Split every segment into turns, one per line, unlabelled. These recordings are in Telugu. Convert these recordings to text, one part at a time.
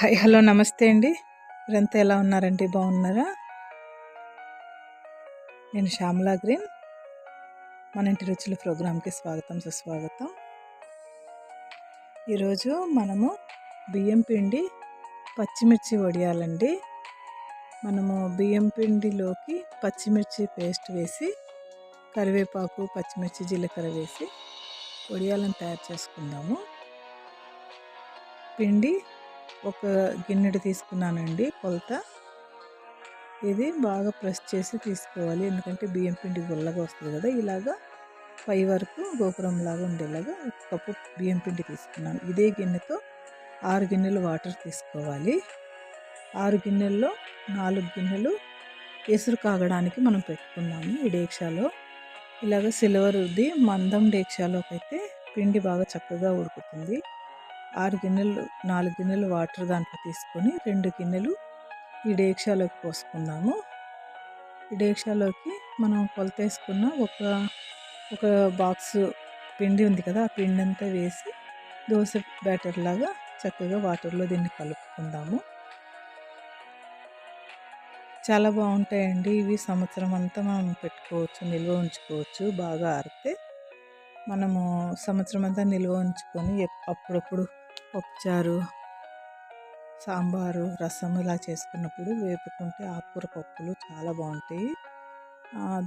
హాయ్ హలో నమస్తే అండి. మీరంతా ఎలా ఉన్నారండి? బాగున్నారా? నేను శ్యామలా గ్రీన్. మన ఇంటి రుచుల ప్రోగ్రాంకి స్వాగతం సుస్వాగతం. ఈరోజు మనము బియ్యం పిండి పచ్చిమిర్చి వడియాలండి. మనము బియ్యం పిండిలోకి పచ్చిమిర్చి పేస్ట్ వేసి కరివేపాకు పచ్చిమిర్చి జీలకర్ర వేసి వడియాలను తయారు చేసుకుందాము. పిండి ఒక గిన్నెడు తీసుకున్నానండి కొలత. ఇది బాగా ప్రెస్ చేసి తీసుకోవాలి, ఎందుకంటే బియ్యం పిండి గుల్లగా వస్తుంది కదా. ఇలాగా పై వరకు గోపురంలాగా ఉండేలాగా ఒక కప్పు బియ్యం పిండి తీసుకున్నాను. ఇదే గిన్నెతో 6 గిన్నెలు వాటర్ తీసుకోవాలి. 6 గిన్నెల్లో 4 గిన్నెలు ఎసురు కాగడానికి మనం పెట్టుకున్నాము. ఈ డేక్షాలో ఇలాగ సిల్వర్ది మందం డేక్షాలోకి అయితే పిండి బాగా చక్కగా ఉడుకుతుంది. 4 గిన్నెలు వాటర్ దాంట్లో తీసుకొని 2 గిన్నెలు ఈ డేక్షాలోకి పోసుకుందాము. ఈ డేక్షాలోకి మనం కొలత వేసుకున్న ఒక బాక్స్ పిండి ఉంది కదా, ఆ పిండి అంతా వేసి దోశ బ్యాటర్ లాగా చక్కగా వాటర్లో దీన్ని కలుపుకుందాము. చాలా బాగుంటాయండి ఇవి. సంవత్సరం అంతా మనం పెట్టుకోవచ్చు, నిల్వ ఉంచుకోవచ్చు. బాగా ఆరితే మనము సంవత్సరం అంతా నిల్వ ఉంచుకొని అప్పుడప్పుడు పప్పుచారు, సాంబారు, రసం ఇలా చేసుకున్నప్పుడు వేపుకుంటే ఆకుకూర పప్పులు చాలా బాగుంటాయి.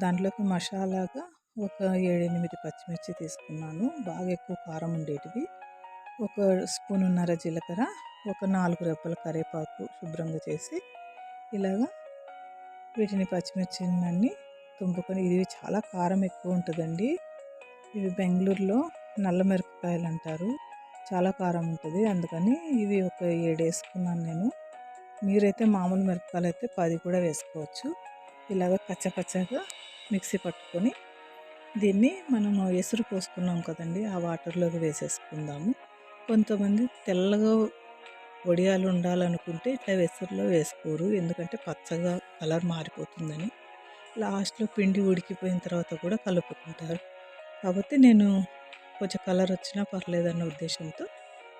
దాంట్లోకి మసాలాగా ఒక 7-8 పచ్చిమిర్చి తీసుకున్నాను, బాగా ఎక్కువ కారం ఉండేటివి. 1 స్పూనున్నర జీలకర్ర, ఒక 4 రెబ్బల కరివేపాకు శుభ్రంగా చేసి ఇలాగా వీటిని పచ్చిమిర్చిని తుంపుకొని, ఇది చాలా కారం ఎక్కువ ఉంటుందండి. ఇవి బెంగళూరులో నల్ల మిరపకాయలు అంటారు, చాలా కారం ఉంటుంది. అందుకని ఇవి ఒక 7 వేసుకున్నాను నేను. మీరైతే మామూలు మిరపకాయలు అయితే 10 కూడా వేసుకోవచ్చు. ఇలాగ కచ్చపచ్చగా మిక్సీ పట్టుకొని దీన్ని మనము ఎసురు పోసుకున్నాం కదండి, ఆ వాటర్లోకి వేసేసుకుందాము. కొంతమంది తెల్లగా వడియాలు ఉండాలనుకుంటే ఇట్లా ఎసురులో వేసుకోరు, ఎందుకంటే పచ్చగా కలర్ మారిపోతుందని. లాస్ట్లో పిండి ఉడికిపోయిన తర్వాత కూడా కలుపుకుంటారు. కాబట్టి నేను కొంచెం కలర్ వచ్చినా పర్లేదన్న ఉద్దేశంతో,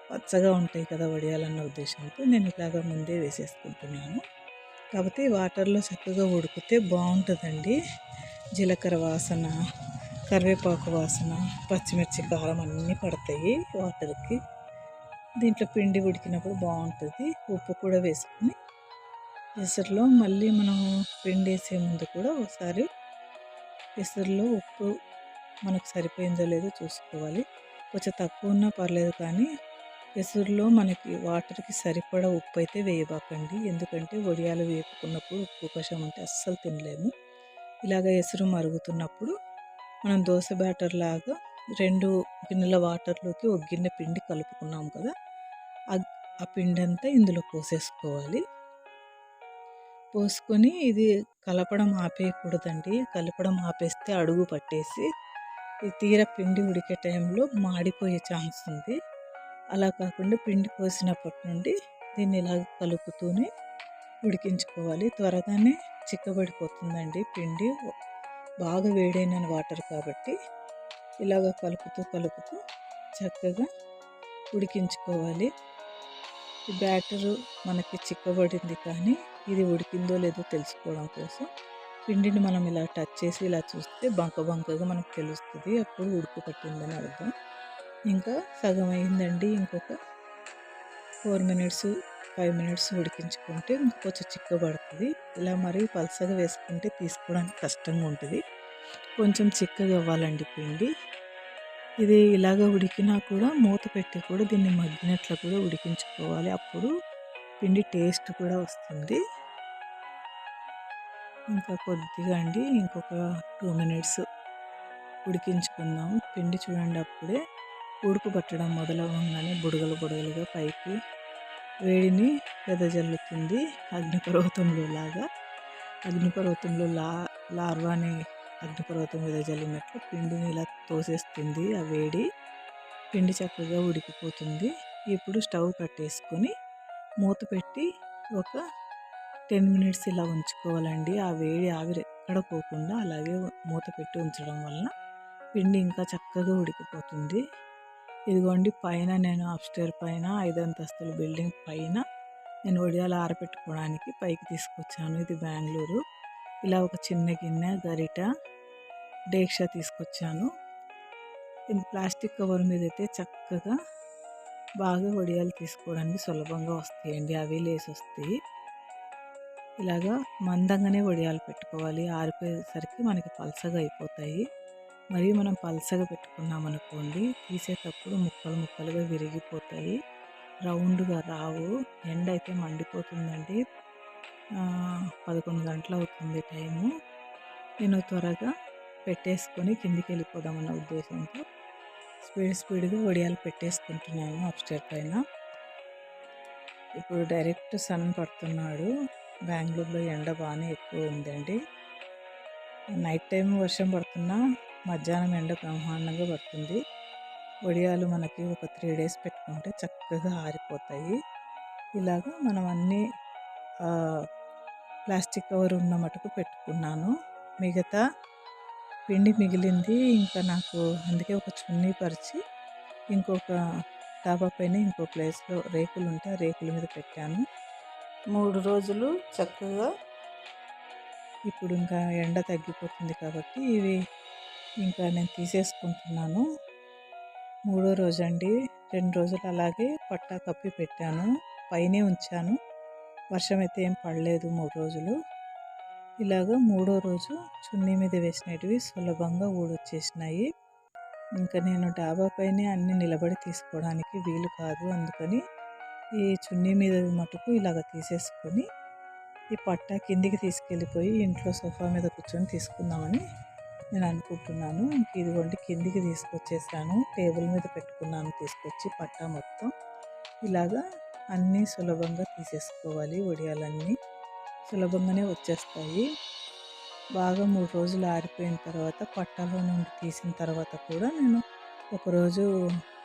పచ్చగా ఉంటాయి కదా వడియాలన్న ఉద్దేశంతో నేను ఇలాగ ముందే వేసేసుకుంటున్నాను. కాబట్టి వాటర్లో చక్కగా ఉడికితే బాగుంటుందండి. జీలకర్ర వాసన, కరివేపాకు వాసన, పచ్చిమిర్చి కారం అన్నీ పడతాయి వాటర్కి. దీంట్లో పిండి ఉడికినప్పుడు బాగుంటుంది. ఉప్పు కూడా వేసుకొని ఎసరులో మళ్ళీ మనం పిండి వేసే ముందు కూడా ఒకసారి ఎసరులో ఉప్పు మనకు సరిపోయిందో లేదో చూసుకోవాలి. కొంచెం తక్కువ ఉన్నా పర్లేదు, కానీ ఎసురులో మనకి వాటర్కి సరిపడా ఉప్పు అయితే వేయబాకండి, ఎందుకంటే వడియాలు వేపుకున్నప్పుడు ఉప్పు కషం ఉంటే అస్సలు తినలేము. ఇలాగ ఎసురు మరుగుతున్నప్పుడు మనం దోశ బ్యాటర్ లాగా 2 గిన్నెల వాటర్లోకి 1 గిన్నె పిండి కలుపుకున్నాం కదా, ఆ పిండి అంతా ఇందులో పోసేసుకోవాలి. పోసుకొని ఇది కలపడం ఆపేయకూడదండి. కలపడం ఆపేస్తే అడుగు పట్టేసి ఈ తీర పిండి ఉడికే టైంలో మాడిపోయే ఛాన్స్ ఉంది. అలా కాకుండా పిండి పోసినప్పటి నుండి దీన్ని ఇలా కలుపుతూనే ఉడికించుకోవాలి. త్వరగానే చిక్కబడిపోతుందండి పిండి, బాగా వేడైన వాటర్ కాబట్టి. ఇలాగ కలుపుతూ చక్కగా ఉడికించుకోవాలి. ఈ బ్యాటరు మనకి చిక్కబడింది, కానీ ఇది ఉడికిందో లేదో తెలుసుకోవడం కోసం పిండిని మనం ఇలా టచ్ చేసి ఇలా చూస్తే బంకగా మనకు తెలుస్తుంది, అప్పుడు ఉడుకు పట్టిందని అర్థం. ఇంకా సగం అయిందండి, ఇంకొక 4 మినిట్స్ 5 మినిట్స్ ఉడికించుకుంటే కొంచెం చిక్కబడుతుంది. ఇలా మరీ పలసగా వేసుకుంటే తీసుకోవడానికి కష్టంగా ఉంటుంది, కొంచెం చిక్కగా అవ్వాలండి పిండి. ఇది ఇలాగ ఉడికినా కూడా మూత పెట్టి కూడా దీన్ని మగ్గినట్లు కూడా ఉడికించుకోవాలి, అప్పుడు పిండి టేస్ట్ కూడా వస్తుంది. ఇంకా కొద్దిగా అండి, ఇంకొక 2 మినిట్స్ ఉడికించుకుందాం. పిండి చూడండి అప్పుడే ఉడుకు పట్టడం మొదలవగానే బుడగలుగా పైకి వేడిని వెదజల్లుతుంది. అగ్నిపర్వతంలో లార్వాని అగ్నిపర్వతం వెదజల్లినట్లు పిండిని ఇలా తోసేస్తుంది ఆ వేడి. పిండి చక్కగా ఉడికిపోతుంది. ఇప్పుడు స్టవ్ కట్టేసుకొని మూత పెట్టి ఒక 10 మినిట్స్ ఇలా ఉంచుకోవాలండి. ఆ వేడి ఆవిరి ఎక్కడ పోకుండా అలాగే మూత పెట్టి ఉంచడం వలన పిండి ఇంకా చక్కగా ఉడికిపోతుంది. ఇదిగోండి, పైన నేను అప్స్టైర్ పైన 5 అంతస్తుల బిల్డింగ్ పైన నేను వడియాలు ఆరబెట్టుకోవడానికి పైకి తీసుకొచ్చాను. ఇది బెంగుళూరు. ఇలా ఒక చిన్న గిన్నె, గరిట, డేక్షా తీసుకొచ్చాను. ఇది ప్లాస్టిక్ కవర్ మీద అయితే చక్కగా బాగా వడియాలు తీసుకోవడానికి సులభంగా వస్తాయండి. అవి లేసి వస్తాయి. ఇలాగా మందంగానే వడియాలు పెట్టుకోవాలి. ఆరిపోయేసరికి మనకి పలసగా అయిపోతాయి. మరియు మనం పలసగా పెట్టుకున్నామనుకోండి, తీసేటప్పుడు ముక్కలు ముక్కలుగా విరిగిపోతాయి. రౌండ్గా రావు. ఎండ అయితే మండిపోతుందండి. 11 గంటలు అవుతుంది టైము. నేను త్వరగా పెట్టేసుకొని కిందికి వెళ్ళిపోదామన్న ఉద్దేశంతో స్పీడ్గా వడియాలు పెట్టేసుకుంటున్నాను అప్‌స్టైర్ పైన. ఇప్పుడు డైరెక్ట్ సన్ పడుతున్నాడు. బెంగుళూరులో ఎండ బాగానే ఎక్కువ ఉందండి. నైట్ టైం వర్షం పడుతున్నా మధ్యాహ్నం ఎండ బ్రహ్మాండంగా పడుతుంది. వడియాలు మనకి ఒక 3 డేస్ పెట్టుకుంటే చక్కగా ఆరిపోతాయి. ఇలాగా మనం అన్నీ ప్లాస్టిక్ కవర్ ఉన్న మటుకు పెట్టుకున్నాను. మిగతా పిండి మిగిలింది ఇంకా నాకు అందుకే ఒక చున్నీ పరిచి ఇంకొక డాబా పైన ఇంకో ప్లేస్లో రేకులు ఉంటే ఆ రేకుల మీద పెట్టాను. 3 రోజులు చక్కగా ఇప్పుడు ఇంకా ఎండ తగ్గిపోతుంది కాబట్టి ఇవి ఇంకా నేను తీసేసుకుంటున్నాను. 3వ రోజండి. 2 రోజులు అలాగే పట్టా కప్పి పెట్టాను. పైనే ఉంచాను. వర్షం అయితే ఏం పడలేదు 3 రోజులు. ఇలాగ 3వ రోజు చున్నీ మీద వేసినవి సులభంగా ఊడొచ్చేసినాయి. ఇంకా నేను డాబా పైనే అన్నీ నిలబడి తీసుకోవడానికి వీలు కాదు. అందుకని ఈ చున్నీ మీద మటుకు ఇలాగ తీసేసుకొని ఈ పట్టా కిందికి తీసుకెళ్ళిపోయి ఇంట్లో సోఫా మీద కూర్చొని తీసుకుందామని నేను అనుకుంటున్నాను. ఇదిగోండి కిందికి తీసుకొచ్చేసాను. టేబుల్ మీద పెట్టుకున్నాను తీసుకొచ్చి పట్టా మొత్తం. ఇలాగా అన్నీ సులభంగా తీసేసుకోవాలి. వడియాలన్నీ సులభంగానే వచ్చేస్తాయి. బాగా 3 రోజులు ఆరిపోయిన తర్వాత పట్టాలో నుండి తీసిన తర్వాత కూడా నేను ఒకరోజు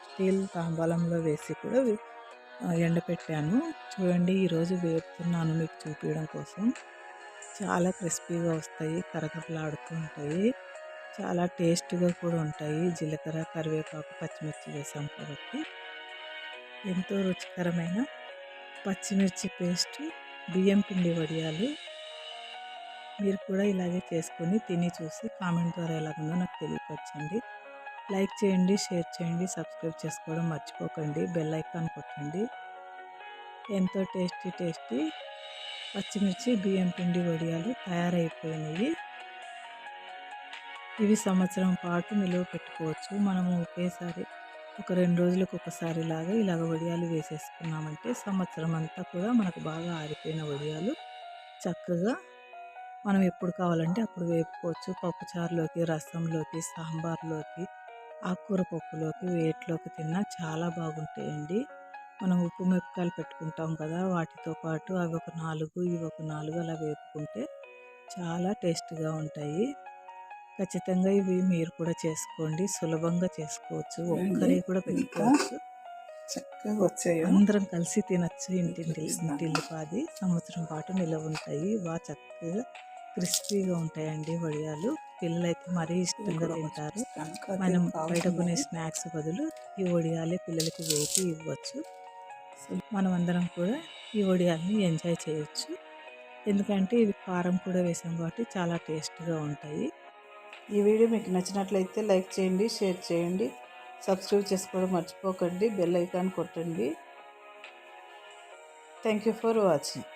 స్టీల్ తాంబాలంలో వేసి కూడా ఎండపెట్టాను. చూడండి ఈరోజు వేపుతున్నాను మీకు చూపించడం కోసం. చాలా క్రిస్పీగా వస్తాయి, కరకరలాడుతూ ఉంటాయి. చాలా టేస్ట్గా కూడా ఉంటాయి. జీలకర్ర, కరివేపాకు, పచ్చిమిర్చి వేసాం కాబట్టి ఎంతో రుచికరమైన పచ్చిమిర్చి పేస్ట్, బియ్యం పిండి వడియాలు. మీరు కూడా ఇలాగే చేసుకొని తిని చూసి కామెంట్ ద్వారా ఎలాగుందో నాకు తెలియపరచండి. లైక్ చేయండి, షేర్ చేయండి, సబ్స్క్రైబ్ చేసుకోవడం మర్చిపోకండి. బెల్ ఐకాన్ కొట్టండి. ఎంతో టేస్టీ పచ్చిమిర్చి బియ్యం పిండి వడియాలు తయారైపోయినాయి. ఇవి సంవత్సరం పాటు నిలువ పెట్టుకోవచ్చు. మనము ఒకేసారి ఒక 2 రోజులకు ఒకసారి ఇలాగ వడియాలు వేసేసుకున్నామంటే సంవత్సరం అంతా కూడా మనకు బాగా ఆరిపోయిన వడియాలు చక్కగా మనం ఎప్పుడు కావాలంటే అప్పుడు వేపుకోవచ్చు. పప్పుచారులోకి, రసంలోకి, సాంబార్లోకి, ఆకుకూర పప్పులోకి, వేట్లోకి తిన్నా చాలా బాగుంటాయండి. మనం ఉప్పు మిరపకాయలు పెట్టుకుంటాం కదా, వాటితో పాటు అవి ఒక 4, ఇవి ఒక 4 అలా వేపుకుంటే చాలా టేస్ట్గా ఉంటాయి. ఖచ్చితంగా ఇవి మీరు కూడా చేసుకోండి. సులభంగా చేసుకోవచ్చు. ఒక్కరే కూడా పెట్టుకోవచ్చు. చక్కగా వచ్చాయి. అందరం కలిసి తినచ్చు. ఇంటిల్లిపాది సంవత్సరం పాటు నిలవ ఉంటాయి. బాగా చక్కగా క్రిస్పీగా ఉంటాయండి వడియాలు. పిల్లలైతే మరీ ఇష్టంగా తింటారు. మనం బయట కొనే స్నాక్స్ బదులు ఈ వడియాలే పిల్లలకి వేపి ఇవ్వచ్చు. మనం అందరం కూడా ఈ వడియాల్ని ఎంజాయ్ చేయొచ్చు. ఎందుకంటే ఇవి కారం కూడా వేసాం కాబట్టి చాలా టేస్ట్గా ఉంటాయి. ఈ వీడియో మీకు నచ్చినట్లయితే లైక్ చేయండి, షేర్ చేయండి, సబ్స్క్రైబ్ చేసుకోవడం మర్చిపోకండి. బెల్ ఐకాన్ కొట్టండి. Thank you for watching.